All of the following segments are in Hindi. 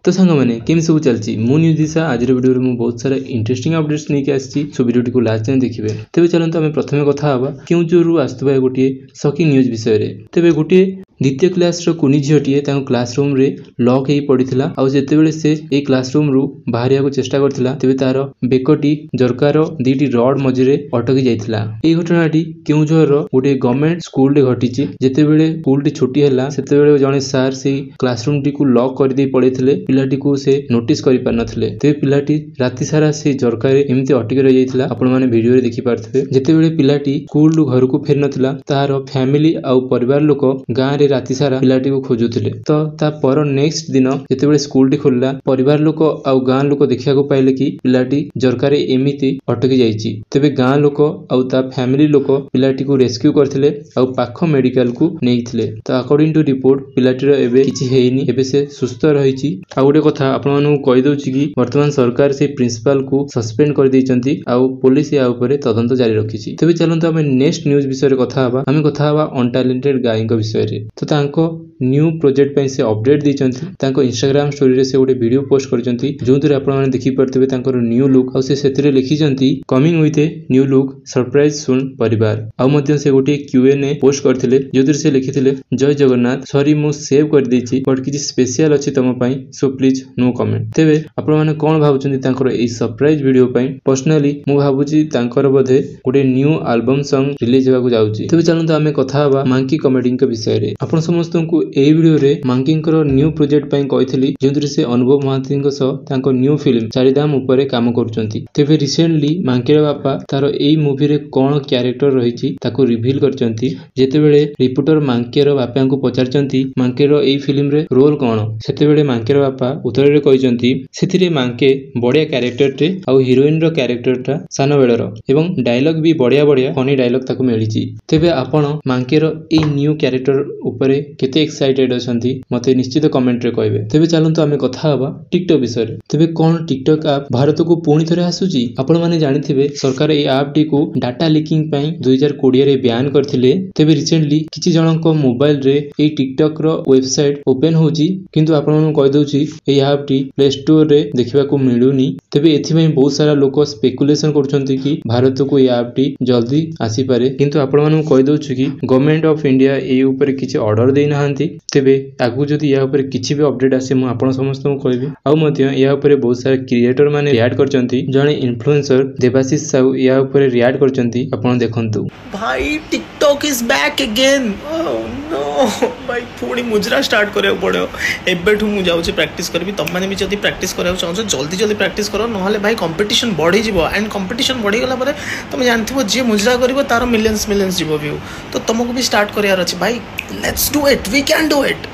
तो सांग मैंने केमी सब चलती मु न्यूज दिशा आज वीडियो में बहुत सारा इंटरेस्टिंग अपडेट्स नहीं आसी सो वीडियो को लास्ट जाए देखिए। तेज चलते आम प्रथम कथा केउझर आसुवा गोटे शॉकिंग न्यूज विषय में। तेज गोटे द्वितीय क्लास कुनी झीटीए क्लासरूम रे लॉक हो पड़ा आउ जितेबाला से ए क्लासरूम रु बाहर चेष्टा करथिला तेबे तार बेकटी झरकार दीटी रड मझिरे अटकी जाइथिला। ए घटनाटी केउझर गोटे गवर्नमेंट स्कूल रे घटिछि। जेतेबेले स्कूल टी छुट्टी हैला सेतेबेले जने सार से क्लासरूम टी को लॉक कर दे पड़ेथिले पिलाटी को से नोटिस करि पार नथिले। तेबे पिलाटी राति सारा से झरकार एमती अटकी रहि जाइथिला। आपण माने वीडियो रे देखि पारथिबे। जेतेबेले पिलाटी स्कूल रु घर को फेर नथिला तार फैमिली आउ परिवार लोक गां रे राति सारा पिलाटी को खोजुथिले। तो ता पर नेक्स्ट दिन जेतेबेले स्कूल टी खोलला परिवार लोक आउ गां लोक देखिया को पाइले कि पिलाटी झरकार एमिति अटकी जाइछि। तेबे गां लोक आउ ता फैमिली लोक पिलाटी को रेस्क्यू करथिले आउ पाखो मेडिकल को नेइथिले। तो अकॉर्डिंग टू रिपोर्ट पिलाटीर एबे किछि हेइनी एबे से सुस्थ रहिछि। आ गोटे कथा आपण मानू कहि दउछि कि वर्तमान सरकार से प्रिंसिपल को सस्पेंड कर दैचंती आउ पुलिस या ऊपर तदंत जारी रखिछि। तेबे चलंतु हम नेक्स्ट न्यूज विषय रे कथा हबा। हम कथा हबा अनटैलेंटेड गाय को विषय रे। तो तांको न्यू प्रोजेक्ट पे से अपडेट दैचंती। तांको इंस्टाग्राम स्टोरी रे से गोटे वीडियो पोस्ट करचंती जोंतरे आपण माने देखि परतबे तांकर न्यू लुक आउ से सेतरे लिखिचंती coming with a new look surprise सुन परिवार। आउ मध्य से गोटे Q&A पोस्ट करथिले जोंतरे से लिखिथिले जय जगन्नाथ सॉरी मु सेव कर दैछि बट किछि स्पेशल अछि तम पई सो प्लीज नो कमेंट। तेबे आपण माने कोन भाबुचंती तांकर ए सरप्राइज वीडियो पई। पर्सनली मु भाबुची तांकर बधे गोटे न्यू एल्बम सॉन्ग रिलीज हेबाकू जाउची। तेबे चलंतु आमे कथा हबा मांकी कॉमेडी के विषय रे। आपण समस्त को ए वीडियो रे मांकी न्यू प्रोजेक्ट पई कहिथिली जोंतरे से अनुभव महांती सह तांको न्यू फिल्म चारिधाम ऊपर काम करूचंती। तेबे रिसेंटली मांकीर बापा तार एई मूवी रे कोन कैरेक्टर रहिछि ताको रिवील करचंती। जेतेबेले रिपोर्टर मांकीर बापा को पचारचंती मांकीर एई फिल्म रे रोल कोन सेतेबेले मांकीर बापा उत्तर रे कहिचंती सेथिरे मांके बढ़िया कैरेक्टर टे आ हीरोइन रो कैरेक्टर टा सानो बेलर एवं डायलॉग भी बढ़िया बढ़िया फनी डायलॉग ताको मिलिछि। तेबे आपण मांकीर एई न्यू कैरेक्टर ऊपर केते एक्साइटेड अछंती मते निश्चित कमेंट रे कहबे। तेबे चलंतु आमे कथा हबा टिकटॉक विषय रे। तेबे कोन टिकटॉक ऐप भारत को पुणी थरे आसुची। आपण माने जानिथिबे सरकार ए ऐप टी को डाटा लीकिंग पई 2020 रे बैन करथिले। तेबे रिसेंटली किछि जनक मोबाइल रे ए टिकटॉक रो वेबसाइट ओपन होची किंतु आपण माने कहि दउची ए ऐप टी प्ले स्टोर रे देखिबा को मिलुनी। तेबे एथि में बहुत सारा लोक स्पेकुलेशन करछंती कि भारत को ए ऐप टी जल्दी आसी पारे किंतु आपण माने कहि दउची कि गवर्नमेंट ऑफ इंडिया ए ऊपर किछि ऑर्डर देइ नाहंती। तेबे आगु जदि या ऊपर किछि भी अपडेट आसे मु आपण समस्त को कहबी। आ मध्य या ऊपर बहुत सारा क्रिएटर माने रिएक्ट करछंती। जने इन्फ्लुएंसर देवाशीष साहू या ऊपर रिएक्ट करछंती आपण देखंतु। भाई TikTok is back again. Oh no भाई पुणी मुजरा स्टार्ट करे पड़ो। एबेठू मु जाउची प्रैक्टिस करबी। तब माने भी जदि प्रैक्टिस करे चाहछो जल्दी जल्दी प्रैक्टिस करो नहले भाई कंपटीशन बढ़ी जिवो एंड कंपटीशन बढ़ी गला परे तुम जानथिबो जे मुजरा करिवो तार मिलियंस मिलियंस जिवो व्यू। तो तुमको भी स्टार्ट करियार अछि भाई। Let's do it we can do it.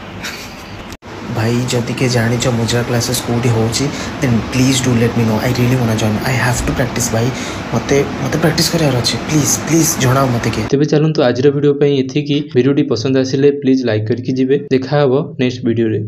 भाई जदि के जानी छ मुजरा क्लासेस कोडी होची then please do let me know. I really want to join. I have to practice भाई। मते प्रैक्टिस करियार अछि प्लीज प्लीज जणाओ मते के। तेबे चलंतु आज वीडियो पई एथि की वीडियो टी पसंद आसिले प्लीज लाइक करके जिवे। देखा हबो नेक्स्ट वीडियो रे।